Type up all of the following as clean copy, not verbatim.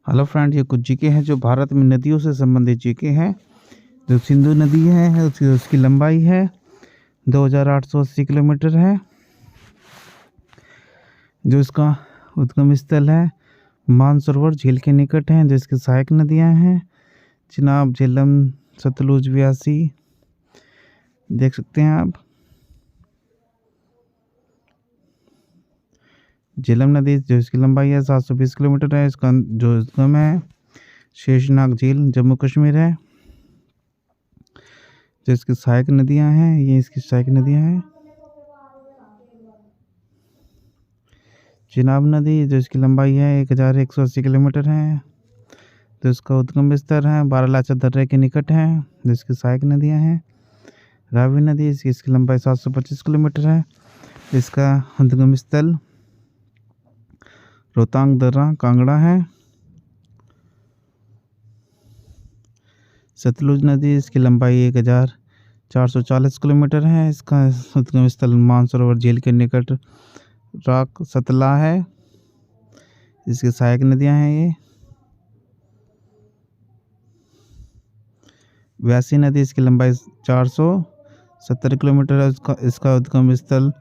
Hello friend, ये कुछ GK हैं जो भारत में नदियों से संबंधित जीके हैं। जो सिंधु नदी है उसकी लंबाई है 2880 किलोमीटर है। जो इसका उद्गम स्थल है मानसरोवर झील के निकट है। जो इसकी सहायक नदियां हैं चिनाब, झेलम, सतलुज, व्यासी। देख सकते हैं आप। झेलम नदी जो इसकी लंबाई है 720 किलोमीटर है। इसका जो उद्गम है शेषनाग झील, जम्मू कश्मीर है। जो इसकी सहायक नदियां हैं, ये इसकी सहायक नदियां हैं। चिनाब नदी जो इसकी लंबाई है 1180 किलोमीटर है। तो इसका उद्गम स्थल है बारालाचा दर्रे के निकट है। जो इसकी सहायक नदियां हैं रावी नदी, इसकी लंबाई 725 किलोमीटर है। इसका उद्गम स्थल रोहतांग दर्रा, कांगड़ा है। सतलुज नदी, इसकी लंबाई 1440 किलोमीटर है। इसका उद्गम स्थल मानसरोवर झील के निकट राक सतला है। इसकी सहायक नदियां हैं ये। व्यासी नदी, इसकी लंबाई 470 किलोमीटर है। इसका उद्गम स्थल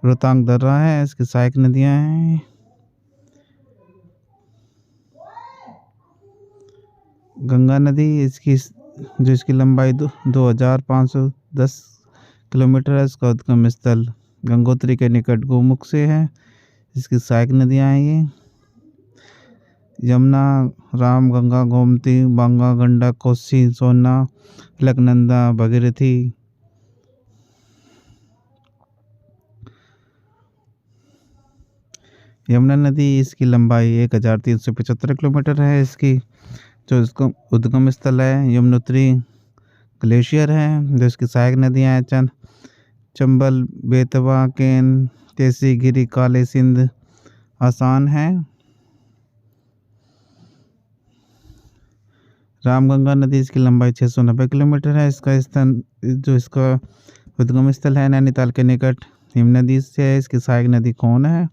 रोहतांग दर्रा है। इसकी सहायक नदियां हैं गंगा नदी, इसकी लंबाई 2510 किलोमीटर है। इसका उद्गम स्थल गंगोत्री के निकट गोमुख से है। इसकी सहायक नदियां हैं ये यमुना, राम, गंगा, गोमती, बांगा, गंडक, कोसी, सोना, अलकनंदा, भगीरथी। यमुना नदी, इसकी लंबाई 1375 किलोमीटर है। इसकी जो इसको उद्गम स्थल है यमुनोत्री ग्लेशियर है। जो इसकी सहायक नदियां हैं चंबल, बेतवा, केन, तेसी, गिरी, काले सिंध, आसान है। रामगंगा नदी, इसकी लंबाई 690 किलोमीटर है। इसका उद्गम स्थल है नैनीताल के निकट हिम नदी से है। इसकी सहायक नदी कौन है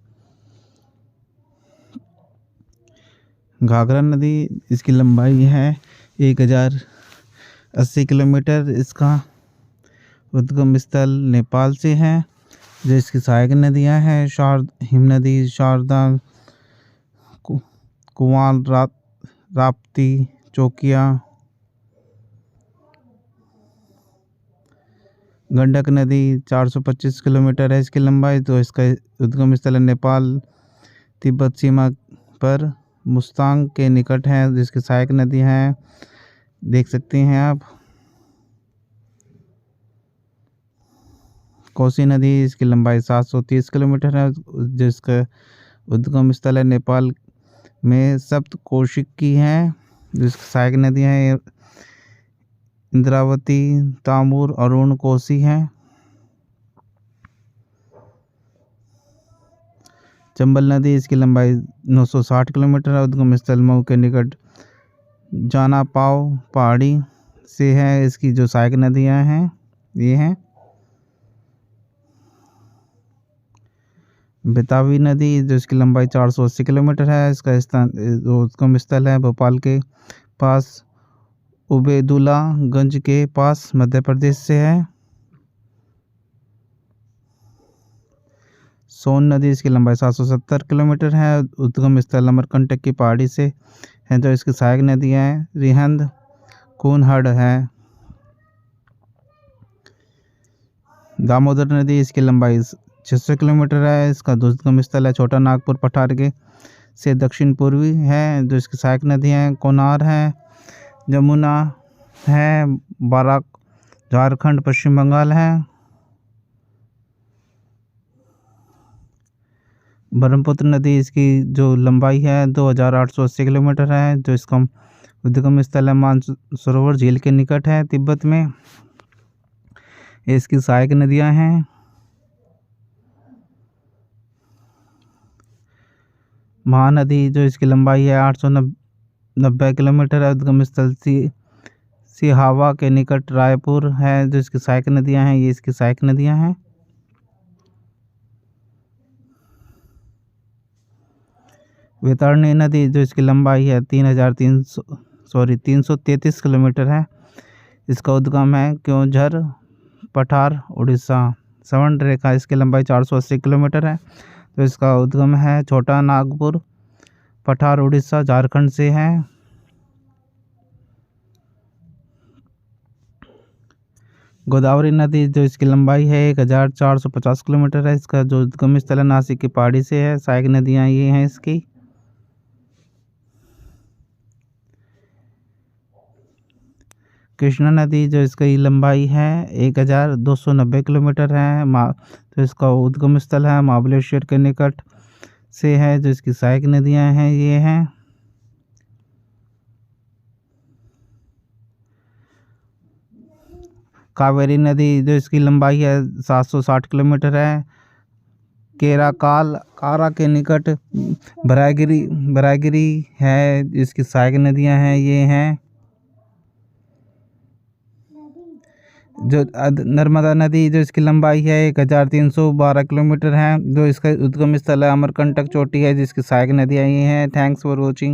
घाघरा नदी, इसकी लंबाई है 1080 किलोमीटर। इसका उद्गम स्थल नेपाल से है। जो इसकी सहायक नदियां हैं हिम नदी, शारदा, कुआल, राप्ती, चौकिया। गंडक नदी 425 किलोमीटर है इसकी लंबाई। तो इसका उद्गम स्थल नेपाल तिब्बत सीमा पर मुस्तांग के निकट है। जिसकी सहायक नदी हैं देख सकते हैं आप। कोसी नदी, इसकी लंबाई 730 किलोमीटर है। जिसका उद्गम स्थल है नेपाल में सप्तकोशिक की है। जिसकी सहायक नदियां हैं इंद्रावती, तामूर, अरुण, कोसी हैं। चंबल नदी, इसकी लंबाई 960 किलोमीटर है। उद्गम स्थल मऊ के निकट जाना पाव पहाड़ी से है। इसकी जो सहायक नदियां हैं ये हैं बेतावी नदी, जो इसकी लंबाई 480 किलोमीटर है। इसका उद्गम स्थल है भोपाल के पास उबेदुल्ला गंज के पास मध्य प्रदेश से है। सोन नदी, इसकी लंबाई 770 किलोमीटर है। उद्गम स्थल अमरकंटक की पहाड़ी से है। जो इसकी सहायक नदियां हैं रिहंद, कूनहड़ है। दामोदर नदी, इसकी लंबाई 600 किलोमीटर है। इसका उद्गम स्थल है छोटा नागपुर पठार के से दक्षिण पूर्वी है। जो इसकी सहायक नदियां हैं कोनार है, जमुना है, बाराक झारखंड पश्चिम बंगाल है। ब्रह्मपुत्र नदी, इसकी जो लंबाई है 2880 किलोमीटर है। जो इसका उद्गम स्थल है मानसरोवर झील के निकट है तिब्बत में। इसकी सहायक नदियां हैं महानदी, जो इसकी लंबाई है 890 किलोमीटर है। उद्गम स्थल सिहावा के निकट रायपुर है। जो इसकी सहायक नदियां हैं ये इसकी सहायक नदियां हैं। वैतरणी नदी जो इसकी लंबाई है 333 किलोमीटर है। इसका उद्गम है क्योंझर, पठार, उड़ीसा। स्वर्ण रेखा इसकी लंबाई 480 किलोमीटर है। तो इसका उद्गम है छोटा नागपुर, पठार, उड़ीसा, झारखंड से है। गोदावरी नदी जो इसकी लंबाई है 1450 किलोमीटर है। इसका जो उद्गम स्थल है नासिक की पहाड़ी से है। सहायक नदियाँ ये हैं इसकी। कृष्णा नदी जो इसकी लंबाई है 1290 किलोमीटर है। तो इसका उद्गम स्थल है महाबलेश्वर के निकट से है। जो इसकी सहायक नदियाँ हैं ये हैं। कावेरी नदी जो इसकी लंबाई है 760 किलोमीटर है। कारा के निकट बरागिरी है। इसकी सहायक नदियां हैं ये हैं। जो नर्मदा नदी जो इसकी लंबाई है 1312 किलोमीटर है। जो इसका उद्गम स्थल है अमरकंटक चोटी है। जिसकी सहायक नदियां ये हैं। Thanks for watching.